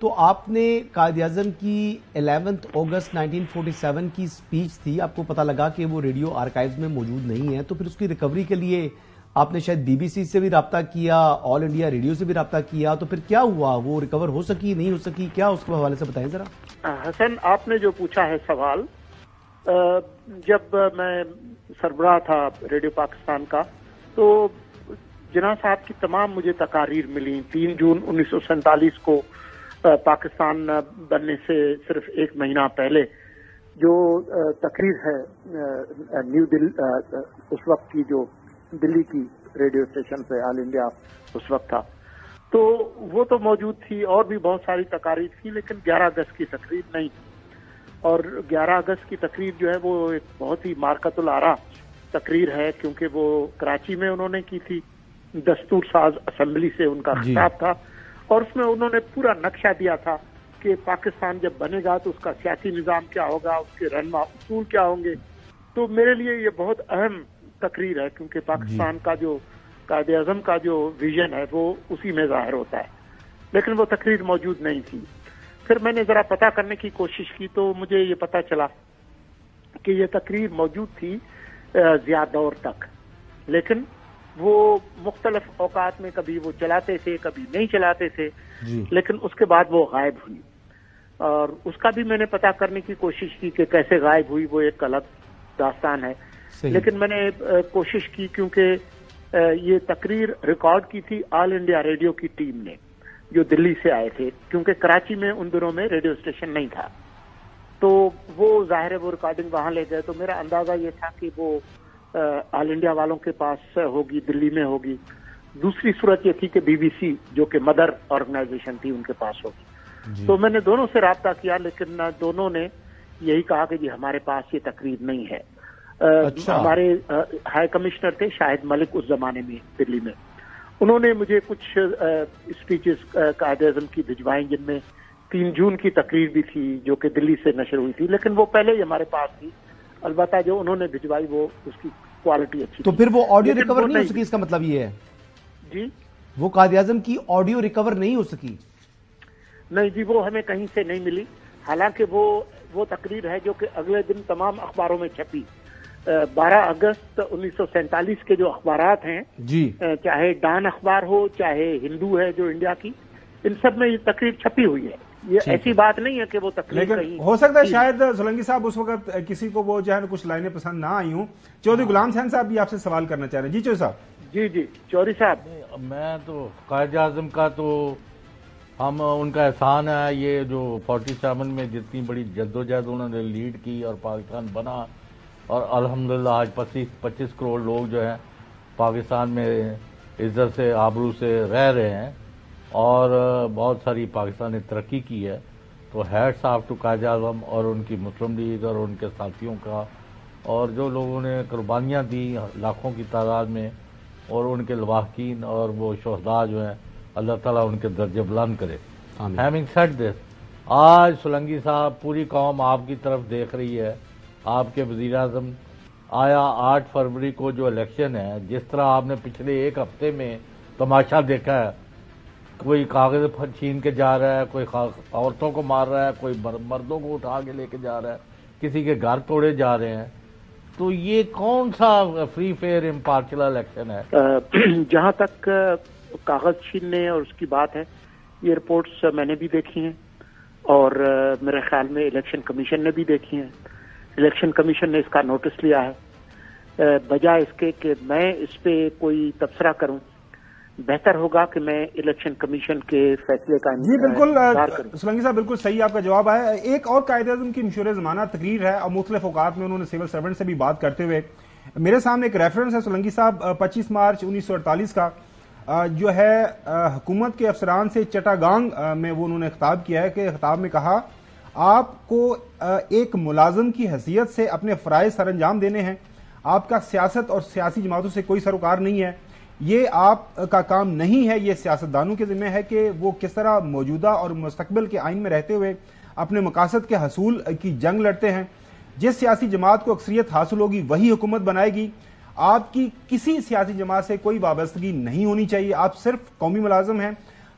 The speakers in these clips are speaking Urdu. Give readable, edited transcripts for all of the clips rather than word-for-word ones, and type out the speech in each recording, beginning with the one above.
تو آپ نے قائد اعظم کی 11 اگست 1947 کی سپیچ تھی، آپ کو پتا لگا کہ وہ ریڈیو آرکائیوز میں موجود نہیں ہے، تو پھر اس کی ریکوری کے لیے آپ نے شاید بی بی سی سے بھی رابطہ کیا، آل انڈیا ریڈیو سے بھی رابطہ کیا، تو پھر کیا ہوا؟ وہ ریکور ہو سکی نہیں ہو سکی؟ کیا اس کے حوالے سے بتائیں ذرا۔ حسن، آپ نے جو پوچھا ہے سوال، جب میں سربراہ تھا ریڈیو پاکستان کا تو جناح صاحب کی تمام مجھے تقاریر ملی۔ 3 جون 1947 کو پاکستان بننے سے صرف 1 مہینہ پہلے جو تقریر ہے نیو دلی، اس وقت کی جو دلی کی ریڈیو اسٹیشن پہ آل انڈیا اس وقت تھا، تو وہ تو موجود تھی، اور بھی بہت ساری تقاریر تھی، لیکن 11 اگست کی تقریر نہیں تھی۔ اور 11 اگست کی تقریر جو ہے وہ ایک بہت ہی مارکت الآراء تقریر ہے، کیونکہ وہ کراچی میں انہوں نے کی تھی، دستور ساز اسمبلی سے ان کا خطاب تھا، اور اس میں انہوں نے پورا نقشہ دیا تھا کہ پاکستان جب بنے گا تو اس کا سیاسی نظام کیا ہوگا، اس کے رہنما اصول کیا ہوں گے۔ تو میرے لیے یہ بہت اہم تقریر ہے، کیونکہ پاکستان کا جو قائد اعظم کا جو ویژن ہے وہ اسی میں ظاہر ہوتا ہے، لیکن وہ تقریر موجود نہیں تھی۔ پھر میں نے ذرا پتہ کرنے کی کوشش کی تو مجھے یہ پتہ چلا کہ یہ تقریر موجود تھی ضیاء دور تک، لیکن وہ مختلف اوقات میں کبھی وہ چلاتے تھے کبھی نہیں چلاتے تھے، لیکن اس کے بعد وہ غائب ہوئی، اور اس کا بھی میں نے پتہ کرنے کی کوشش کی کہ کیسے غائب ہوئی، وہ ایک الگ داستان ہے۔ لیکن میں نے کوشش کی، کیونکہ یہ تقریر ریکارڈ کی تھی آل انڈیا ریڈیو کی ٹیم نے جو دلی سے آئے تھے، کیونکہ کراچی میں ان دنوں میں ریڈیو اسٹیشن نہیں تھا، تو وہ ظاہر ہے وہ ریکارڈنگ وہاں لے گئے۔ تو میرا اندازہ یہ تھا کہ وہ آل انڈیا والوں کے پاس ہوگی، دلی میں ہوگی۔ دوسری صورت یہ تھی کہ بی بی سی جو کہ مدر آرگنائزیشن تھی ان کے پاس ہوگی۔ تو میں نے دونوں سے رابطہ کیا، لیکن دونوں نے یہی کہا کہ جی ہمارے پاس یہ تقریر نہیں ہے۔ ہمارے ہائی کمشنر تھے شاہد ملک اس زمانے میں دلی میں، انہوں نے مجھے کچھ اسپیچز قائد اعظم کی بھجوائیں، جن میں 3 جون کی تقریر بھی تھی جو کہ دلی سے نشر ہوئی تھی، لیکن وہ پہلے ہی ہمارے پاس تھی۔ البتہ جو انہوں نے بھجوائی وہ اس کی کوالٹی اچھی تو پھر وہ آڈیو ریکور نہیں ہو سکی، اس کا مطلب یہ ہے؟ جی وہ قائد اعظم کی آڈیو ریکور نہیں ہو سکی؟ نہیں جی، وہ ہمیں کہیں سے نہیں ملی، حالانکہ وہ تقریر ہے جو کہ اگلے دن تمام اخباروں میں چھپی۔ 12 اگست 1947 کے جو اخبارات ہیں، چاہے ڈان اخبار ہو چاہے ہندو ہے جو انڈیا کی، ان سب میں یہ تقریر چھپی ہوئی ہے۔ یہ ایسی بات نہیں ہے کہ وہ تقریر لیکن ہو سکتا ہے شاید سولنگی صاحب اس وقت کسی کو وہ جو ہے کچھ لائنیں پسند نہ آئی ہوں۔ چودھری غلام حسین صاحب بھی آپ سے سوال کرنا چاہ رہے ہیں۔ جی چودھری صاحب۔ جی چودھری صاحب، میں تو قائد اعظم کا تو ہم ان کا احسان ہے، یہ جو 47 میں جتنی بڑی جدوجہد انہوں نے لیڈ کی اور پاکستان بنا، اور الحمدللہ آج 25 کروڑ لوگ جو ہیں پاکستان میں عزت سے آبرو سے رہ رہے ہیں، اور بہت ساری پاکستان نے ترقی کی ہے۔ تو hats of two Quaid Azam اور ان کی مسلم لیگ اور ان کے ساتھیوں کا، اور جو لوگوں نے قربانیاں دی لاکھوں کی تعداد میں، اور ان کے لواحقین اور وہ شہداء جو ہیں، اللہ تعالیٰ ان کے درجے بلند کرے۔ ہیونگ سیڈ دس، آج سولنگی صاحب پوری قوم آپ کی طرف دیکھ رہی ہے، آپ کے وزیر اعظم۔ آیا 8 فروری کو جو الیکشن ہے، جس طرح آپ نے پچھلے 1 ہفتے میں تماشا دیکھا ہے، کوئی کاغذ چھین کے جا رہا ہے، کوئی عورتوں کو مار رہا ہے، کوئی مردوں کو اٹھا کے لے کے جا رہا ہے، کسی کے گھر توڑے جا رہے ہیں، تو یہ کون سا فری فیئر امپارشل الیکشن ہے؟ جہاں تک کاغذ چھیننے اور اس کی بات ہے، یہ رپورٹس میں نے بھی دیکھی ہیں، اور میرے خیال میں الیکشن کمیشن نے بھی دیکھی ہیں۔ الیکشن کمیشن نے اس کا نوٹس لیا ہے۔ بجائے اس کے کہ میں اس پہ کوئی تبصرہ کروں، بہتر ہوگا کہ میں الیکشن کمیشن کے فیصلے کا جی بالکل سولنگی صاحب، بالکل صحیح آپ کا جواب ہے۔ ایک اور قائد اعظم کی مشہور زمانہ تقریر ہے، اور مختلف اوقات میں انہوں نے سول سرونٹ سے بھی بات کرتے ہوئے، میرے سامنے ایک ریفرنس ہے سولنگی صاحب 25 مارچ 1948 کا، جو ہے حکومت کے افسران سے چٹاگانگ میں وہ انہوں نے خطاب کیا ہے، کہ خطاب میں کہا آپ کو ایک ملازم کی حیثیت سے اپنے فرائض سر انجام دینے ہیں، آپ کا سیاست اور سیاسی جماعتوں سے کوئی سروکار نہیں ہے، یہ آپ کا کام نہیں ہے، یہ سیاستدانوں کے ذمہ ہے کہ وہ کس طرح موجودہ اور مستقبل کے آئین میں رہتے ہوئے اپنے مقاصد کے حصول کی جنگ لڑتے ہیں۔ جس سیاسی جماعت کو اکثریت حاصل ہوگی وہی حکومت بنائے گی، آپ کی کسی سیاسی جماعت سے کوئی وابستگی نہیں ہونی چاہیے، آپ صرف قومی ملازم ہیں،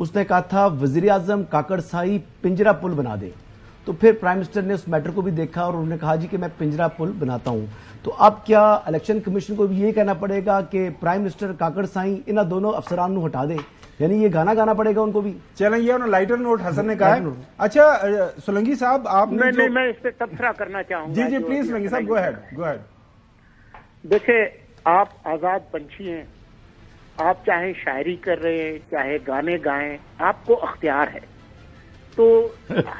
اس نے کہا تھا وزیر اعظم کاکڑ سائی پنجرا پل بنا دے، تو پھر پرائم منسٹر نے اس میٹر کو بھی دیکھا اور انہوں نے کہا جی کہ میں پنجرا پل بناتا ہوں۔ تو اب کیا الیکشن کمیشن کو بھی یہ کہنا پڑے گا کہ پرائم منسٹر کاکڑ سائی ان دونوں افسران کو ہٹا دے، یعنی یہ گانا گانا پڑے گا ان کو بھی؟ چلیں یہ لائٹر نوٹ حسن نے کہا ہے۔ اچھا سولنگی صاحب آپ نے میں اس پہ تبصرہ کرنا چاہوں گا۔ جی پلیز سولنگی صاحب، گو ہیڈ۔ دیکھیں، آپ آزاد پنچھی ہیں، آپ چاہے شاعری کر رہے ہیں چاہے گانے گائیں، آپ کو اختیار ہے، تو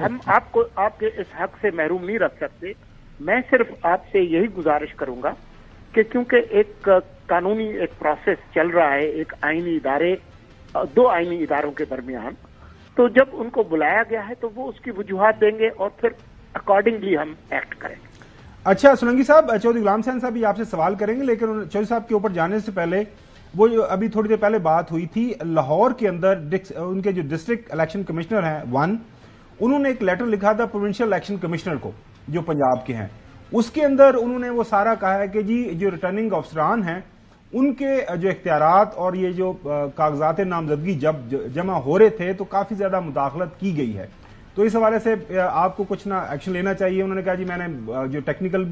ہم آپ کو آپ کے اس حق سے محروم نہیں رکھ سکتے۔ میں صرف آپ سے یہی گزارش کروں گا کہ کیونکہ ایک قانونی ایک پروسیس چل رہا ہے، ایک آئینی ادارے، دو آئینی اداروں کے درمیان، تو جب ان کو بلایا گیا ہے تو وہ اس کی وجوہات دیں گے اور پھر اکارڈنگلی ہم ایکٹ کریں گے۔ اچھا سولنگی صاحب، چودھری غلام حسین صاحب بھی آپ سے سوال کریں گے، لیکن چودھری صاحب کے اوپر جانے سے پہلے وہ ابھی تھوڑی دیر پہلے بات ہوئی تھی لاہور کے اندر ان کے جو ڈسٹرکٹ الیکشن کمشنر ہیں انہوں نے ایک لیٹر لکھا تھا پروونشل الیکشن کمشنر کو جو پنجاب کے ہیں، اس کے اندر انہوں نے وہ سارا کہا ہے کہ جی جو ریٹرننگ افسران ہیں ان کے جو اختیارات اور یہ جو کاغذات نامزدگی جب جمع ہو رہے تھے تو کافی زیادہ مداخلت کی گئی ہے، تو اس حوالے سے آپ کو کچھ نہ ایکشن لینا چاہیے۔ انہوں نے کہا جی میں نے جو ٹیکنیکل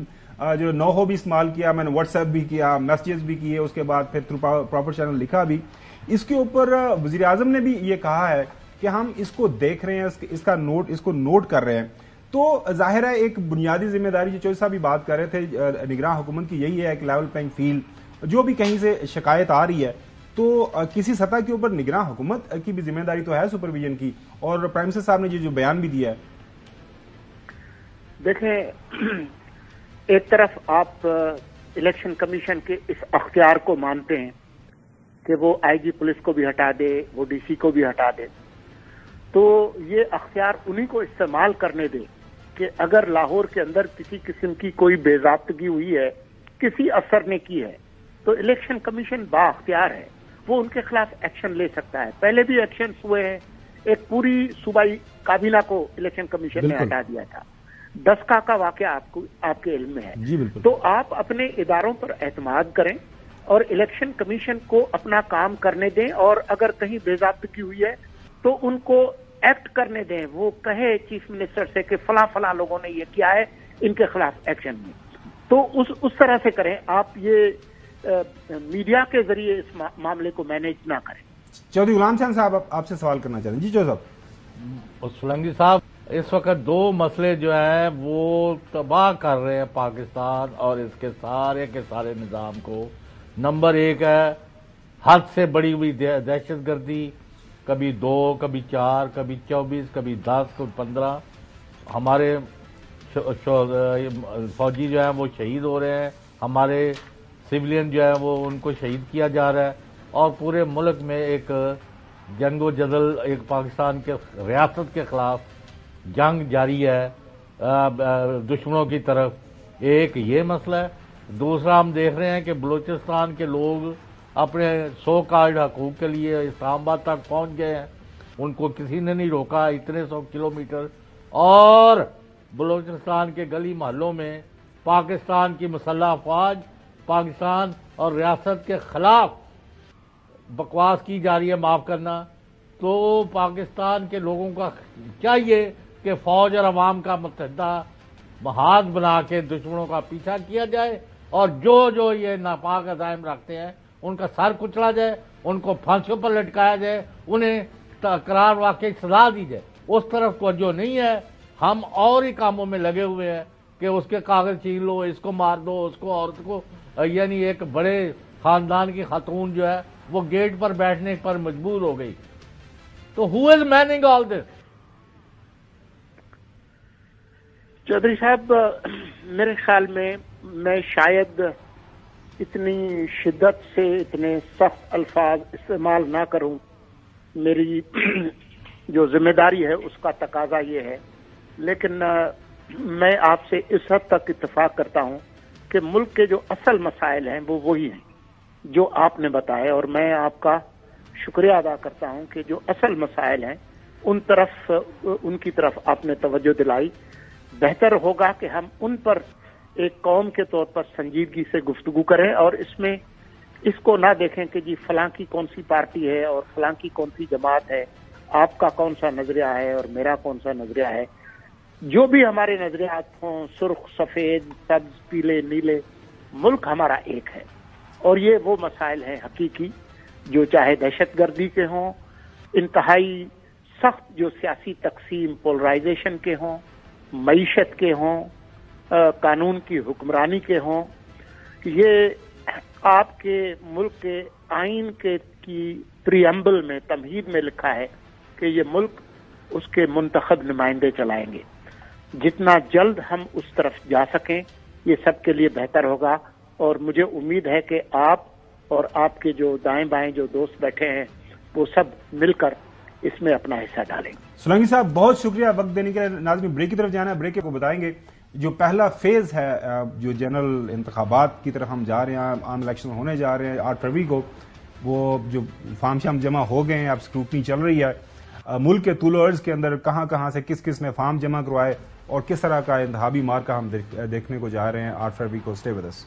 جو نو ہو بھی استعمال کیا، میں نے واٹس ایپ بھی کیا، میسیجز بھی کیے، اس کے بعد پھر تھرو پراپر چینل لکھا بھی۔ اس کے اوپر وزیر اعظم نے بھی یہ کہا ہے کہ ہم اس کو دیکھ رہے ہیں، اس کو نوٹ کر رہے ہیں، تو ظاہر ہے ایک بنیادی ذمہ داری جو چودھری صاحب بھی بات کر رہے تھے نگراں حکومت کی یہی ہے ایک لیول پلینگ فیلڈ، جو بھی کہیں سے شکایت آ رہی ہے تو کسی سطح کے اوپر نگراں حکومت کی بھی ذمہ داری تو ہے سپرویژن کی، اور پرائم منسٹر صاحب نے جو بیان بھی دیا ہے۔ دیکھیں، ایک طرف آپ الیکشن کمیشن کے اس اختیار کو مانتے ہیں کہ وہ آئی جی پولیس کو بھی ہٹا دے، وہ ڈی سی کو بھی ہٹا دے، تو یہ اختیار انہی کو استعمال کرنے دے کہ اگر لاہور کے اندر کسی قسم کی کوئی بے ضابطگی ہوئی ہے، کسی افسر نے کی ہے، تو الیکشن کمیشن با اختیار ہے، وہ ان کے خلاف ایکشن لے سکتا ہے۔ پہلے بھی ایکشنز ہوئے ہیں، ایک پوری صوبائی کابینہ کو الیکشن کمیشن نے ہٹا دیا تھا، 10 کا واقعہ آپ کے علم میں ہے۔ جی بالکل۔ تو آپ اپنے اداروں پر اعتماد کریں اور الیکشن کمیشن کو اپنا کام کرنے دیں، اور اگر کہیں بے ضابطگی ہوئی ہے تو ان کو ایکٹ کرنے دیں، وہ کہے چیف منسٹر سے کہ فلاں فلاں لوگوں نے یہ کیا ہے، ان کے خلاف ایکشن لیں، تو اس طرح سے کریں۔ آپ یہ میڈیا کے ذریعے اس معاملے کو مینیج نہ کریں۔ چودھری غلام حسین صاحب آپ سے سوال کرنا چاہتے ہیں۔ جی چودھری صاحب۔ سولنگی صاحب، اس وقت دو مسئلے جو ہیں وہ تباہ کر رہے ہیں پاکستان اور اس کے سارے نظام کو۔ نمبر 1 ہے حد سے بڑی ہوئی دہشت گردی، کبھی 2 کبھی 4 کبھی 24 کبھی 10 کبھی 15۔ ہمارے فوجی جو ہیں وہ شہید ہو رہے ہیں، ہمارے سولین جو ہیں وہ ان کو شہید کیا جا رہا ہے، اور پورے ملک میں ایک جنگ و جدل، ایک پاکستان کے ریاست کے خلاف جنگ جاری ہے دشمنوں کی طرف۔ ایک یہ مسئلہ ہے۔ دوسرا ہم دیکھ رہے ہیں کہ بلوچستان کے لوگ اپنے سو کالڈ حقوق کے لیے اسلام آباد تک پہنچ گئے ہیں، ان کو کسی نے نہیں روکا اتنے 100 کلومیٹر، اور بلوچستان کے گلی محلوں میں پاکستان کی مسلح افواج پاکستان اور ریاست کے خلاف بکواس کی جا رہی ہے، معاف کرنا۔ تو پاکستان کے لوگوں کا چاہیے کہ فوج اور عوام کا متحدہ ہاتھ بنا کے دشمنوں کا پیچھا کیا جائے، اور جو یہ ناپاک عزائم رکھتے ہیں ان کا سر کچلا جائے، ان کو پھانسیوں پر لٹکایا جائے، انہیں قرار واقعی سزا دی جائے۔ اس طرف توجہ نہیں ہے، ہم اور ہی کاموں میں لگے ہوئے ہیں کہ اس کے کاغذ چھین لو، اس کو مار دو، اس کو عورت کو، یعنی ایک بڑے خاندان کی خاتون جو ہے وہ گیٹ پر بیٹھنے پر مجبور ہو گئی۔ تو ہو از میننگ آل دس؟ چودھری صاحب، میرے خیال میں شاید اتنی شدت سے اتنے سخت الفاظ استعمال نہ کروں، میری جو ذمہ داری ہے اس کا تقاضا یہ ہے، لیکن میں آپ سے اس حد تک اتفاق کرتا ہوں کہ ملک کے جو اصل مسائل ہیں وہ وہی ہیں جو آپ نے بتائے، اور میں آپ کا شکریہ ادا کرتا ہوں کہ جو اصل مسائل ہیں ان کی طرف آپ نے توجہ دلائی۔ بہتر ہوگا کہ ہم ان پر ایک قوم کے طور پر سنجیدگی سے گفتگو کریں، اور اس کو نہ دیکھیں کہ جی فلاں کی کون سی پارٹی ہے اور فلاں کی کون سی جماعت ہے آپ کا کون سا نظریہ ہے اور میرا کون سا نظریہ ہے، جو بھی ہمارے نظریات ہوں، سرخ، سفید، سبز، پیلے، نیلے، ملک ہمارا ایک ہے، اور یہ وہ مسائل ہیں حقیقی جو چاہے دہشت گردی کے ہوں، انتہائی سخت جو سیاسی تقسیم پولرائزیشن کے ہوں، معیشت کے ہوں، قانون کی حکمرانی کے ہوں، یہ آپ کے ملک کے آئین کی پریمبل میں، تمہید میں لکھا ہے کہ یہ ملک اس کے منتخب نمائندے چلائیں گے۔ جتنا جلد ہم اس طرف جا سکیں یہ سب کے لیے بہتر ہوگا، اور مجھے امید ہے کہ آپ اور آپ کے جو دائیں بائیں جو دوست بیٹھے ہیں وہ سب مل کر اس میں اپنا حصہ ڈالیں گے۔ سولنگی صاحب بہت شکریہ وقت دینے کے لیے۔ ناظرین بریک کی طرف جانا ہے، بریک کو بتائیں گے جو پہلا فیز ہے جو جنرل انتخابات کی طرف ہم جا رہے ہیں، عام الیکشن ہونے جا رہے ہیں 8 فروری کو، وہ جو فارم شام جمع ہو گئے ہیں، اب اسکروٹنی چل رہی ہے ملک کے طول و عرض کے اندر، کہاں سے کس نے فارم جمع کروائے اور کس طرح کا انتخابی مارکہ ہم دیکھنے کو جا رہے ہیں 8 فروری کو۔ Stay with us.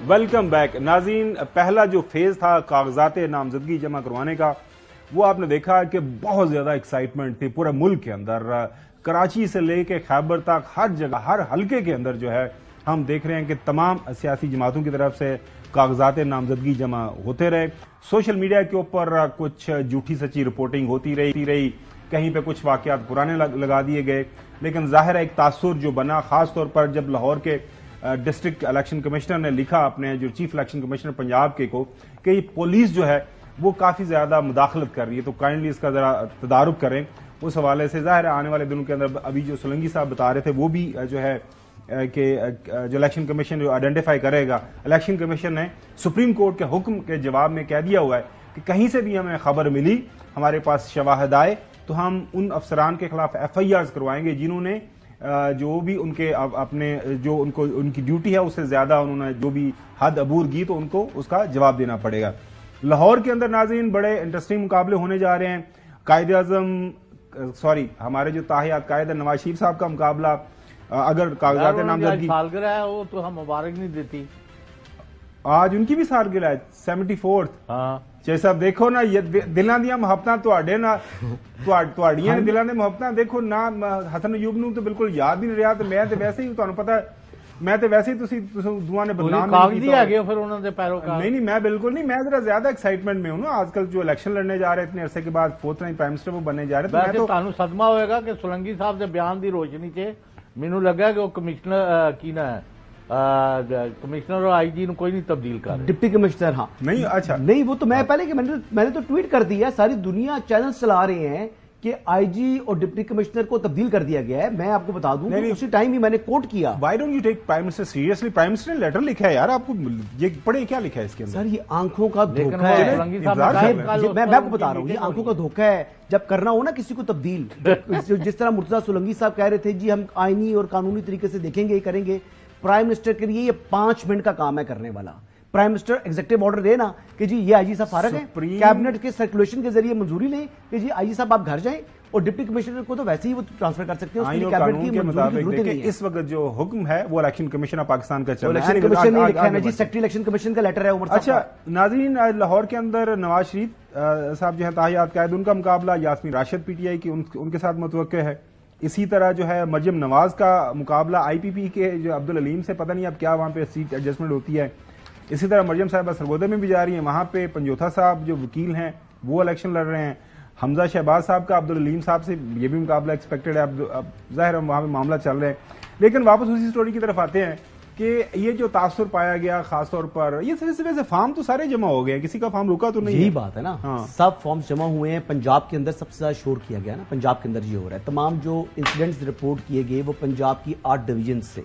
Welcome back ناظرین، پہلا جو فیز تھا کاغذات نامزدگی جمع کروانے کا، وہ آپ نے دیکھا کہ بہت زیادہ ایکسائٹمنٹ تھی پورے ملک کے اندر، کراچی سے لے کے خیبر تک ہر جگہ ہر حلقے کے اندر جو ہے ہم دیکھ رہے ہیں کہ تمام سیاسی جماعتوں کی طرف سے کاغذات نامزدگی جمع ہوتے رہے۔ سوشل میڈیا کے اوپر کچھ جھوٹی سچی رپورٹنگ ہوتی رہی، کہیں پہ کچھ واقعات پرانے لگا دیے گئے، لیکن ظاہر ہے ایک تاثر جو بنا، خاص طور پر جب لاہور کے ڈسٹرکٹ الیکشن کمشنر نے لکھا اپنے جو چیف الیکشن کمشنر پنجاب کے کو کہ پولیس جو ہے وہ کافی زیادہ مداخلت کر رہی ہے، تو کائنڈلی اس کا ذرا تدارک کریں۔ اس حوالے سے ظاہر ہے آنے والے دنوں کے اندر ابھی جو سولنگی صاحب بتا رہے تھے وہ بھی جو ہے کہ جو الیکشن کمیشن جو آئیڈینٹیفائی کرے گا، الیکشن کمیشن نے سپریم کورٹ کے حکم کے جواب میں کہہ دیا ہوا ہے کہ کہیں سے بھی ہمیں خبر ملی، ہمارے پاس شواہد آئے تو ہم ان افسران کے خلاف FIRs کروائیں گے جنہوں نے جو بھی ان کے اپنے جو ان کی ڈیوٹی ہے اس سے زیادہ انہوں نے جو بھی حد عبور کی تو ان کو اس کا جواب دینا پڑے گا۔ لاہور کے اندر ناظرین بڑے انٹرسٹنگ مقابلے ہونے جا رہے ہیں۔ ہمارے جو تاحیات قائد نواز شریف صاحب کا مقابلہ، اگر کاغذات نامزدگی سالگرہ ہے وہ تو ہم مبارک نہیں دیتی، آج ان کی بھی سالگرہ ہے 74۔ ہاں چاہے صاحب دیکھو نا یہ دلاں دیاں محبتاں تواڈے نا تواڈیاں دلاں دے محبتاں دیکھو نا، حسن ایوب نو تو بالکل یاد ہی نہیں رہا، تو میں تے ویسے ہی تانوں پتہ ہے میں تے ویسے ہی تسی دعا نے بدنام کاغذی آ گئے پھر انہوں نے پیروکار۔ نہیں میں بالکل نہیں، میں ذرا زیادہ ایکسائٹمنٹ میں ہوں نا، آج کل جو الیکشن لڑنے جا رہے اتنے عرصے کے بعد فورتھ ٹائم پرائم منسٹر وہ بننے جا رہے ہیں، ویسے تانوں صدمہ ہوئے گا کہ سولنگی صاحب دے بیان دی روشنی چ مینوں لگا کہ وہ کمشنر کی نا ہے کمشنر اور IG نو کوئی نہیں تبدیل کر رہے، ڈپٹی کمشنر۔ ہاں نہیں اچھا نہیں، وہ تو میں پہلے کہ میں نے تو ٹویٹ کر دیا، ساری دنیا چینل چلا رہے ہیں کہ IG اور ڈپٹی کمشنر کو تبدیل کر دیا گیا ہے۔ میں آپ کو بتا دوں کہ اسی ٹائم ہی میں نے کوٹ کیا۔ Why don't you take prime minister seriously? Prime minister نے لیٹر لکھا ہے یار، آپ کو یہ پڑھے کیا لکھا ہے اس کے اندر؟ سر یہ آنکھوں کا لیکن دھوکہ ہے، سولنگی صاحب نے کہا میں آپ کو بتا رہا ہوں یہ آنکھوں کا دھوکہ ہے۔ جب کرنا ہو نا کسی کو تبدیل، جس طرح مرتضیٰ سولنگی صاحب کہہ رہے تھے جی ہم آئینی اور قانونی طریقے سے دیکھیں گے، کریں گے، پرائم منسٹر کے لیے یہ 5 منٹ کا کام ہے کرنے والا۔ پرائم منسٹر ایگزیکٹو آرڈر دے نا کہ جی یہ IG صاحب فارغ ہیں، کیبنٹ کے سرکولیشن کے ذریعے منظوری لیں کہ جی IG صاحب آپ گھر جائیں، اور ڈپٹی کمشنر کو تو ویسے ہی وہ ٹرانسفر کر سکتے ہیں، اس کے لیے کیبنٹ کی منظوری کی ضرورت نہیں ہے۔ اس وقت جو حکم ہے وہ الیکشن کمیشن آف پاکستان کا چل رہا ہے، الیکشن کمیشن نے لکھا ہے نا جی، سیکرٹری الیکشن کمیشن کا لیٹر ہے عمر صاحب۔ اچھا ناظرین، لاہور کے اندر نواز شریف صاحب جو ہے تاحیات قائد، ان کا مقابلہ یاسمین راشد PTI کی ان کے ساتھ متوقع ہے۔ اسی طرح جو ہے مریم نواز کا مقابلہ IPP کے جو عبدالعلیم سے، پتہ نہیں اب کیا وہاں پہ سیٹ ایڈجسٹمنٹ ہوتی ہے۔ اسی طرح مریم صاحبہ سرگودے میں بھی جا رہی ہیں، وہاں پہ پنجوتھا صاحب جو وکیل ہیں وہ الیکشن لڑ رہے ہیں۔ حمزہ شہباز صاحب کا عبدالعلیم صاحب سے یہ بھی مقابلہ ایکسپیکٹڈ ہے، اب ظاہر وہاں پہ معاملہ چل رہے ہیں۔ لیکن واپس اسی سٹوری کی طرف آتے ہیں کہ یہ جو تاثر پایا گیا خاص طور پر، یہ سے فارم تو سارے جمع ہو گئے ہیں، کسی کا فارم رکا تو نہیں؟ یہی بات ہے نا، سب فارمز جمع ہوئے ہیں۔ پنجاب کے اندر سب سے زیادہ شور کیا گیا نا، پنجاب کے اندر یہ ہو رہا ہے، تمام جو انسیڈنٹس رپورٹ کیے گئے وہ پنجاب کی 8 ڈویژن سے۔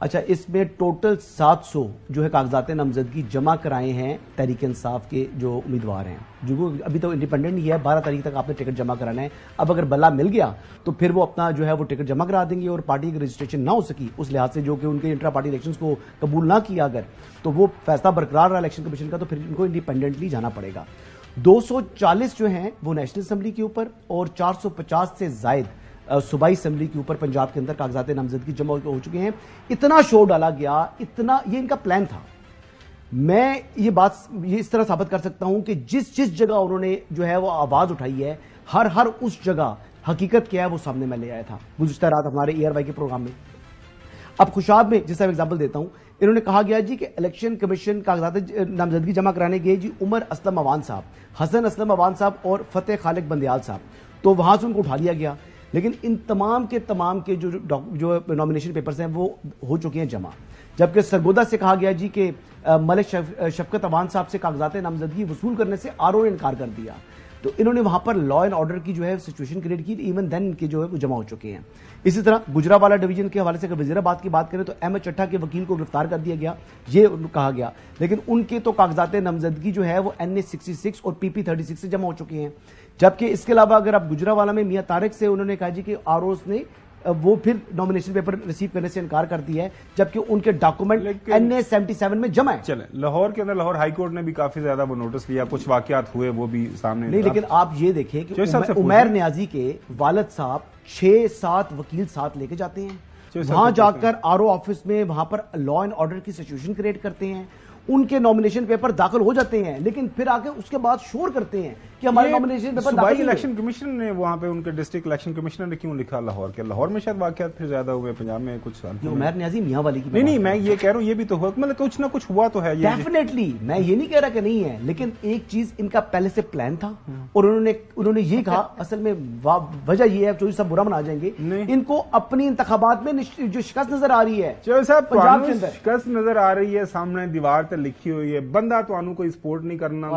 اچھا اس میں ٹوٹل 700 جو ہے کاغذات نامزدگی جمع کرائے ہیں تحریک انصاف کے جو امیدوار ہیں، جو ابھی تو انڈیپینڈنٹ ہی ہے، 12 تاریخ تک آپ نے ٹکٹ جمع کرانا ہے۔ اب اگر بلا مل گیا تو پھر وہ اپنا جو ہے وہ ٹکٹ جمع کرا دیں گے، اور پارٹی کی رجسٹریشن نہ ہو سکی اس لحاظ سے جو کہ ان کے انٹرا پارٹی الیکشنز کو قبول نہ کیا اگر، تو وہ فیصلہ برقرار رہا الیکشن کمیشن کا، تو پھر ان کو انڈیپینڈنٹلی جانا پڑے گا۔ 240 جو ہیں وہ نیشنل اسمبلی کے اوپر، اور 450 سے زائد صوبائی اسمبلی کے اوپر پنجاب کے اندر کاغذات نامزدگی جمع ہو چکے ہیں۔ اتنا شور ڈالا گیا، اتنا یہ ان کا پلان تھا۔ میں یہ بات اس طرح ثابت کر سکتا ہوں کہ جس جگہ انہوں نے جو ہے وہ آواز اٹھائی ہے، ہر اس جگہ حقیقت کیا ہے وہ سامنے میں لے آیا تھا گزشتہ رات ہمارے ERY کے پروگرام میں. اب خوشاب میں جس طرح ایگزامپل دیتا ہوں, انہوں نے کہا گیا جی کہ الیکشن کمیشن کاغذات نامزدگی جمع کرانے گئے جی عمر اسلم اوان صاحب, حسن اسلم اوان صاحب اور فتح خالق بندیال صاحب, تو وہاں سے ان کو اٹھا لیا گیا. لیکن ان تمام کے جو نامینیشن پیپرز ہیں وہ ہو چکے ہیں جمع, جبکہ سرگودا سے کہا گیا جی کہ ملک شفقت اوان صاحب سے کاغذات نامزدگی وصول کرنے سے RO نے انکار کر دیا. تو انہوں نے وہاں پر لا اینڈ آرڈر کی جو ہے سچویشن کریٹ کی, ایون دین کے جو ہے وہ جمع ہو چکے ہیں. اسی طرح گجرانوالہ ڈویژن کے حوالے سے اگر وزیر آباد کی بات کریں تو احمد چٹھا کے وکیل کو گرفتار کر دیا گیا, یہ کہا گیا, لیکن ان کے تو کاغذات نامزدگی جو ہے وہ NA66 اور PP36 سے جمع ہو چکے ہیں. جبکہ اس کے علاوہ اگر آپ گجرانوالہ میں میاں طارق سے انہوں نے کہا جی کہ ROs نے وہ پھر نامینیشن پیپر ریسیو کرنے سے انکار کر دیا ہے, جبکہ ان کے ڈاکومنٹ NA77 میں جمع ہے. چلیں, لاہور کے اندر لاہور ہائی کورٹ نے بھی کافی زیادہ وہ نوٹس لیا, کچھ واقعات ہوئے وہ بھی سامنے نہیں, لیکن آپ یہ دیکھیں کہ عمیر نیازی کے والد صاحب 6-7 وکیل ساتھ لے کے جاتے ہیں, وہاں جا کر RO آفس میں وہاں پر لا اینڈ آرڈر کی سچویشن کریٹ کرتے ہیں, ان کے نامینیشن پیپر داخل ہو جاتے ہیں, لیکن پھر آ کے اس کے بعد شور کرتے ہیں کہ ہمارے نامینیشن پیپر صوبائی الیکشن کمیشن نے وہاں پہ ان کے ڈسٹرکٹ الیکشن کمشنر نے کیوں لکھا لاہور کے؟ لاہور میں شاید واقعات پھر زیادہ ہوئے, پنجاب میں کچھ عمیر نیازی میاں والی کی نہیں, میں یہ کہہ رہا ہوں یہ بھی تو ہوا, مطلب کچھ نہ کچھ ہوا تو ہے. ڈیفینیٹلی میں یہ نہیں کہہ رہا کہ نہیں ہے, لیکن ایک چیز ان کا پہلے سے پلان تھا, اور انہوں نے یہ کہا, اصل میں وجہ یہ ہے, چوہدری صاحب برا منا جائیں گے, ان کو اپنی انتخابات میں جو شکست نظر آ رہی ہے, پنجاب کے اندر شکست نظر آ رہی ہے, سامنے دیوار تے لکھی ہوئی ہے, بندہ تو کوئی سپورٹ نہیں کرنا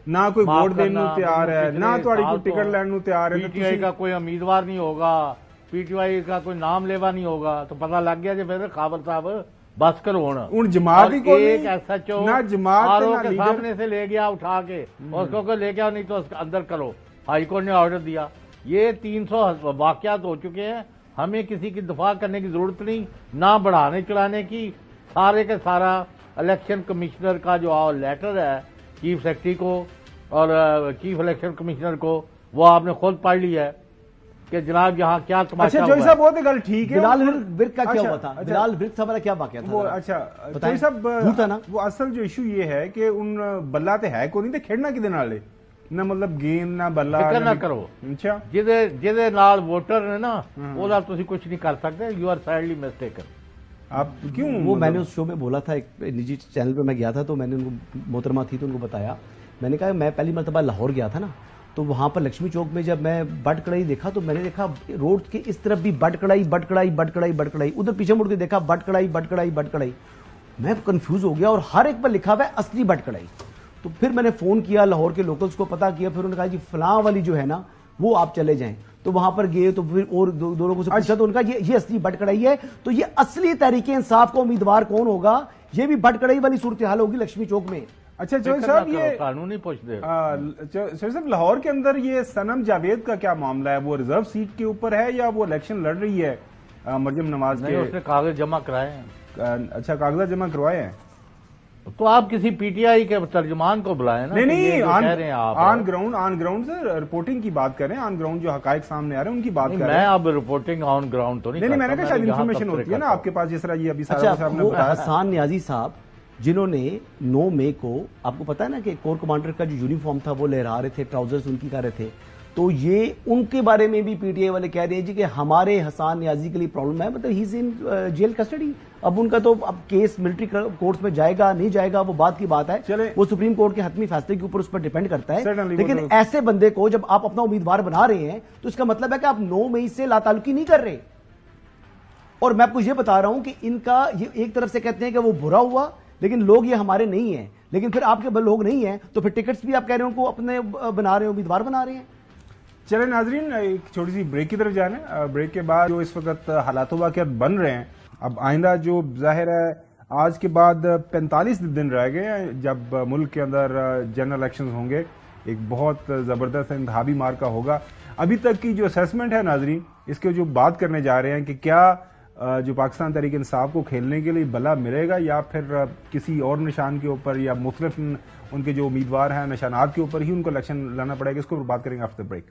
نہ کوئی ووٹ دینے تیار ہے, نہ تھوڑی کوئی ٹکٹ لینے تیار ہے. PTI کا کوئی امیدوار نہیں ہوگا, PTI کا کوئی نام لیوا نہیں ہوگا, تو پتہ لگ گیا جی پھر خابر صاحب بس کرو ہونا. ان جماعت ہی کو ایک SHO RO کے سامنے سے لے گیا اٹھا کے, اور اس کو لے گیا نہیں تو اندر کرو, ہائی کورٹ نے آرڈر دیا. یہ 300 واقعات ہو چکے ہیں, ہمیں کسی کی دفاع کرنے کی ضرورت نہیں, نہ بڑھانے چڑھانے کی. سارے کے سارا الیکشن کمشنر کا جو لیٹر ہے چیف سیکرٹری کو اور چیف الیکشن کمشنر کو, وہ آپ نے خود پڑھ لیا ہے کہ جناب یہاں کیا تماشا ہوا ہے. صاحب وہ تو گل ٹھیک ہے, بلال ورک کا کیا ہوا تھا, بلال ورک صاحب کا کیا واقعہ تھا؟ اچھا چوہدری صاحب, وہ اصل جو ایشو یہ ہے کہ ان بلا تے ہے کو نہیں تے کھیڑنا کدے نال نہ, مطلب گیند نہ بلا فکر نہ کرو. اچھا جہدے نال ووٹر نے نا وہ تسی کچھ نہیں کر سکتے, یو آر سیڈلی مسٹیکن. آپ کیوں وہ میں نے اس شو میں بولا تھا, ایک نجی چینل پہ میں گیا تھا, تو میں نے ان کو محترمہ تھی تو ان کو بتایا, میں نے کہا میں پہلی مرتبہ لاہور گیا تھا نا, تو وہاں پر لکشمی چوک میں جب میں بٹ کڑائی دیکھا تو میں نے دیکھا روڈ کے اس طرف بھی بٹ کڑائی, ادھر پیچھے مڑ کے دیکھا بٹ کڑائی. میں کنفیوز ہو گیا, اور ہر ایک پر لکھا ہوا ہے اصلی بٹ کڑائی. تو پھر میں نے فون کیا لاہور کے لوکلز کو, پتا کیا, پھر انہوں نے کہا جی فلاں والی جو ہے نا وہ آپ چلے جائیں. تو وہاں پر گئے تو پھر اور دو لوگوں سے پوچھا, تو ان کا یہ اصلی بٹ کڑائی ہے. تو یہ اصلی تحریک انصاف کا امیدوار کون ہوگا, یہ بھی بٹ کڑائی والی صورتحال ہوگی لکشمی چوک میں. اچھا چوہدری صاحب, یہ قانونی پوچھتے چوہدری صاحب لاہور کے اندر یہ صنم جاوید کا کیا معاملہ ہے, وہ ریزرو سیٹ کے اوپر ہے یا وہ الیکشن لڑ رہی ہے مریم نواز کے؟ اس نے کاغذ جمع کرائے ہیں. اچھا, کاغذات جمع کروائے ہیں, تو آپ کسی PTI کے ترجمان کو بلائیں نا. نہیں, آن گراؤنڈ سے رپورٹنگ کی بات کریں, آن گراؤنڈ جو حقائق سامنے آ رہے ہیں ان کی بات کریں. میں اب رپورٹنگ آن گراؤنڈ تو نہیں, میں نے کہا شاید انفارمیشن ہوتی ہے نا آپ کے پاس, جس طرح یہ ابھی حسان نیازی صاحب جنہوں نے 9 مئی کو, آپ کو پتا ہے نا کہ کور کمانڈر کا جو یونیفارم تھا وہ لہرا رہے تھے, ٹراؤزرز ان کی کر رہے تھے, تو یہ ان کے بارے میں بھی PTI والے کہہ رہے ہیں جی کہ ہمارے حسان نیازی کے لیے پرابلم ہے, مطلب ہی از ان جیل کسٹڈی. اب ان کا تو اب کیس ملٹری کورٹس میں جائے گا نہیں جائے گا وہ بات کی بات ہے, وہ سپریم کورٹ کے حتمی فیصلے کے اوپر اس پر ڈیپینڈ کرتا ہے. لیکن ایسے بندے کو جب آپ اپنا امیدوار بنا رہے ہیں تو اس کا مطلب ہے کہ آپ 9 مئی سے لا تعلقی نہیں کر رہے. اور میں آپ کو یہ بتا رہا ہوں کہ ان کا یہ ایک طرف سے کہتے ہیں کہ وہ برا ہوا, لیکن لوگ یہ ہمارے نہیں ہیں, لیکن پھر آپ کے لوگ نہیں ہیں تو پھر ٹکٹس بھی آپ کہہ رہے ہیں ان کو اپنے بنا رہے ہیں, امیدوار بنا رہے ہیں. چلیں ناظرین, ایک چھوٹی سی بریک کی طرف جانے. بریک کے بعد جو اس وقت حالات و واقعات بن رہے ہیں, اب آئندہ جو ظاہر ہے آج کے بعد 45 دن رہ گئے ہیں جب ملک کے اندر جنرل الیکشنز ہوں گے, ایک بہت زبردست انتخابی مارکا ہوگا. ابھی تک کی جو اسیسمنٹ ہے ناظرین, اس کے جو بات کرنے جا رہے ہیں کہ کیا جو پاکستان تحریک انصاف کو کھیلنے کے لیے بلا ملے گا یا پھر کسی اور نشان کے اوپر یا مختلف ان کے جو امیدوار ہیں نشانات کے اوپر ہی ان کو الیکشن لانا پڑے گا, اس کو بات کریں گے آفٹر بریک.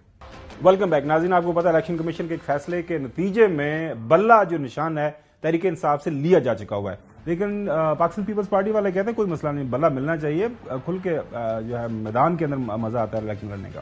ویلکم بیک ناظرین, آپ کو پتا الیکشن کمیشن کے ایک فیصلے کے نتیجے میں بلا جو نشان ہے تحریک انصاف سے لیا جا چکا ہوا ہے, لیکن پاکستان پیپلز پارٹی والے کہتے ہیں کوئی مسئلہ نہیں, بلا ملنا چاہیے, کھل کے جو ہے میدان کے اندر مزہ آتا ہے الیکشن لڑنے کا.